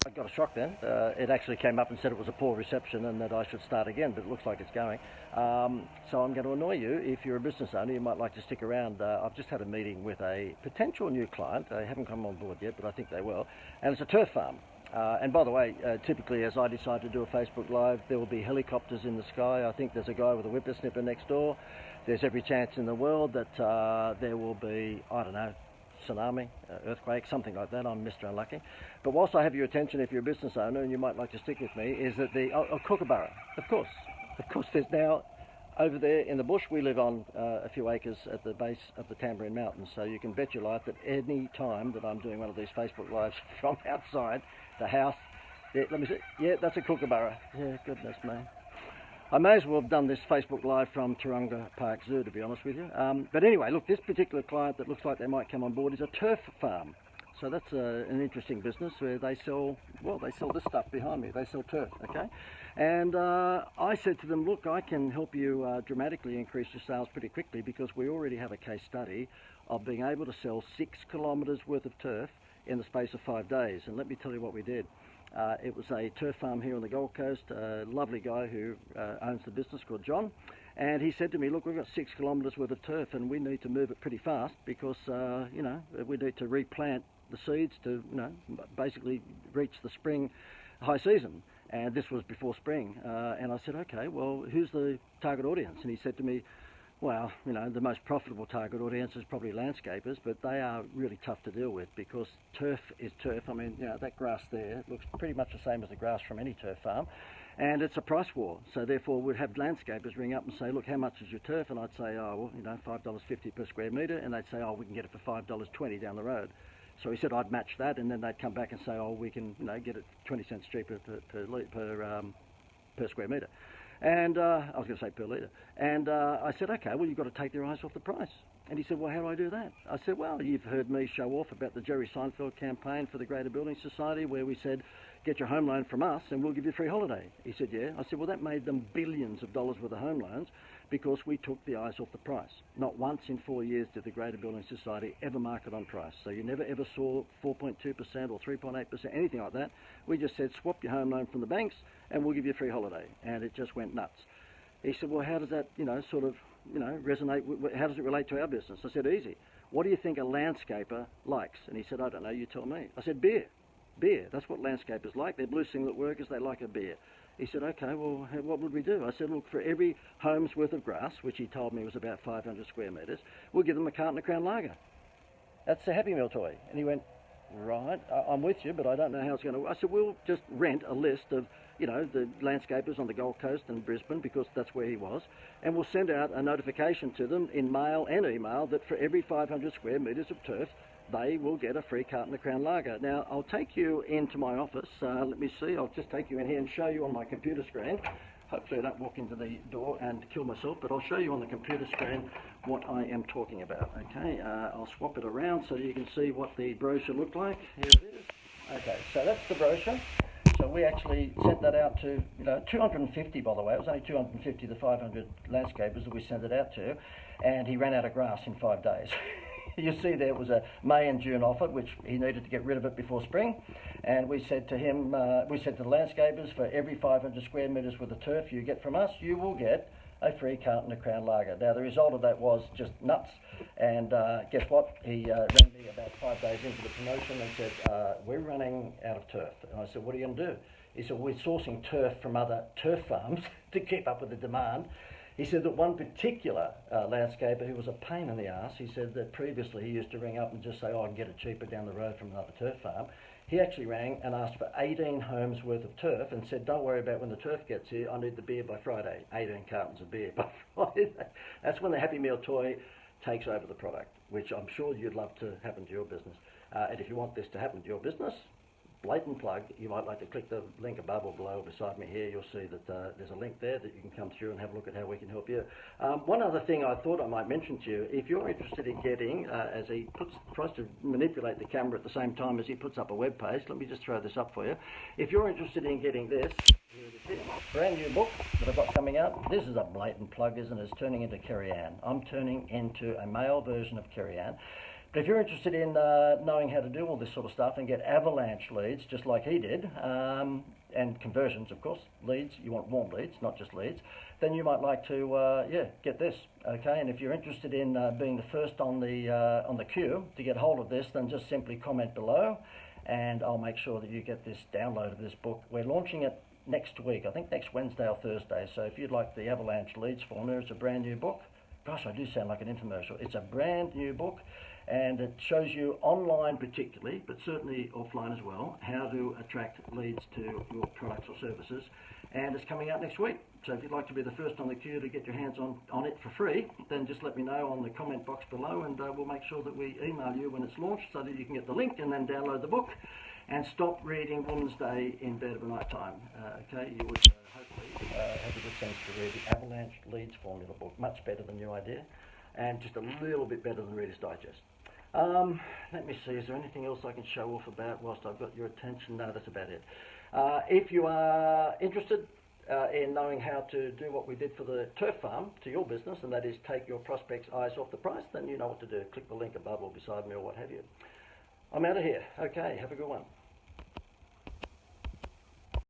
I got a shock then. It actually came up and said it was a poor reception and that I should start again, but it looks like it's going. So I'm going to annoy you. If you're a business owner, you might like to stick around. I've just had a meeting with a potential new client. They haven't come on board yet, but I think they will. And it's a turf farm. And by the way, typically as I decide to do a Facebook Live, there will be helicopters in the sky. I think there's a guy with a whippersnipper next door. There's every chance in the world that there will be, I don't know, tsunami, earthquake, something like that. I'm Mr. Unlucky. But whilst I have your attention, if you're a business owner and you might like to stick with me, is that the Kookaburra, of course, there's now over there in the bush. We live on a few acres at the base of the Tamborine Mountains, so you can bet your life that any time that I'm doing one of these Facebook Lives from outside the house, yeah, let me see, yeah, that's a Kookaburra. Yeah, goodness me. I may as well have done this Facebook Live from Taronga Park Zoo, to be honest with you. But anyway, look, this particular client that looks like they might come on board is a turf farm. So that's an interesting business where they sell this stuff behind me. They sell turf, okay? And I said to them, look, I can help you dramatically increase your sales pretty quickly because we already have a case study of being able to sell 6 kilometres worth of turf in the space of 5 days. And let me tell you what we did. It was a turf farm here on the Gold Coast, a lovely guy who owns the business called John, and he said to me, look, we've got 6 kilometres worth of turf and we need to move it pretty fast because, you know, we need to replant the seeds to, you know, basically reach the spring high season. And this was before spring. And I said, okay, well, who's the target audience? And he said to me, well, you know, the most profitable target audience is probably landscapers, but they are really tough to deal with because turf is turf. I mean, you know, that grass there looks pretty much the same as the grass from any turf farm, and it's a price war. So therefore, we'd have landscapers ring up and say, look, how much is your turf? And I'd say, oh, well, you know, $5.50 per square metre, and they'd say, oh, we can get it for $5.20 down the road. So he said I'd match that, and then they'd come back and say, oh, we can, you know, get it 20 cents cheaper per square metre. And I was going to say per litre. And I said, okay, well, you've got to take their eyes off the price. And he said, well, how do I do that? I said, well, you've heard me show off about the Jerry Seinfeld campaign for the Greater Building Society where we said, get your home loan from us and we'll give you a free holiday. He said, yeah. I said, well, that made them billions of dollars worth of home loans because we took the eyes off the price. Not once in 4 years did the Greater Building Society ever market on price. So you never ever saw 4.2% or 3.8%, anything like that. We just said, swap your home loan from the banks and we'll give you a free holiday. And it just went nuts. He said, well, how does that, you know, sort of, you know, resonate? How does it relate to our business? I said, easy. What do you think a landscaper likes? And he said, I don't know, you tell me. I said, beer. Beer. That's what landscapers like. They're blue singlet workers. They like a beer. He said, okay, well, what would we do? I said, look, for every home's worth of grass, which he told me was about 500 square metres, we'll give them a carton of Crown Lager. That's a Happy Meal toy. And he went, right, I'm with you, but I don't know how it's going to work. I said, we'll just rent a list of, you know, the landscapers on the Gold Coast and Brisbane, because that's where he was, and we'll send out a notification to them in mail and email that for every 500 square metres of turf, they will get a free carton of Crown Lager. Now, I'll take you into my office. Let me see. I'll just take you in here and show you on my computer screen. Hopefully I don't walk into the door and kill myself, but I'll show you on the computer screen what I am talking about. Okay, I'll swap it around so you can see what the brochure looked like. Here it is. Okay, so that's the brochure. So we actually sent that out to, you know, 250, by the way. It was only 250 of the 500 landscapers that we sent it out to, and he ran out of grass in 5 days. You see there was a May and June offer, which he needed to get rid of it before spring. And we said to him, we said to the landscapers, for every 500 square metres worth of turf you get from us, you will get a free carton of Crown Lager. Now, the result of that was just nuts. And guess what? He rang me about 5 days into the promotion and said, we're running out of turf. And I said, what are you going to do? He said, we're sourcing turf from other turf farms to keep up with the demand. He said that one particular landscaper who was a pain in the arse, he said that previously he used to ring up and just say, oh, I can get it cheaper down the road from another turf farm. He actually rang and asked for 18 homes worth of turf and said, don't worry about when the turf gets here, I need the beer by Friday. 18 cartons of beer by Friday. That's when the Happy Meal toy takes over the product, which I'm sure you'd love to happen to your business. And if you want this to happen to your business, blatant plug, you might like to click the link above or below beside me here. You'll see that there's a link there that you can come through and have a look at how we can help you. One other thing I thought I might mention to you, if you're interested in getting, as he tries to manipulate the camera at the same time as he puts up a web page, let me just throw this up for you. If you're interested in getting this, here it is, brand new book that I've got coming out. This is a blatant plug, isn't it? It's turning into Kerry Ann. I'm turning into a male version of Kerry Ann. But if you're interested in knowing how to do all this sort of stuff and get avalanche leads, just like he did, and conversions, of course, leads, you want warm leads, not just leads, then you might like to, get this, okay? And if you're interested in being the first on the queue to get hold of this, then just simply comment below, and I'll make sure that you get this download of this book. We're launching it next week, I think next Wednesday or Thursday, so if you'd like the Avalanche Leads Formula, it's a brand new book. Gosh, I do sound like an infomercial. It's a brand new book, and it shows you online particularly, but certainly offline as well, how to attract leads to your products or services. And it's coming out next week. So if you'd like to be the first on the queue to get your hands on it for free, then just let me know on the comment box below, and we'll make sure that we email you when it's launched so that you can get the link and then download the book and stop reading Woman's Day in bed at night time. Okay, you would hopefully have a good sense to read the Avalanche Leads Formula book. Much better than New Idea, and just a little bit better than Reader's Digest. Let me see, is there anything else I can show off about whilst I've got your attention? No, that's about it. If you are interested in knowing how to do what we did for the turf farm to your business, and that is take your prospects' eyes off the price, then you know what to do. Click the link above or beside me or what have you. I'm out of here. Okay, have a good one.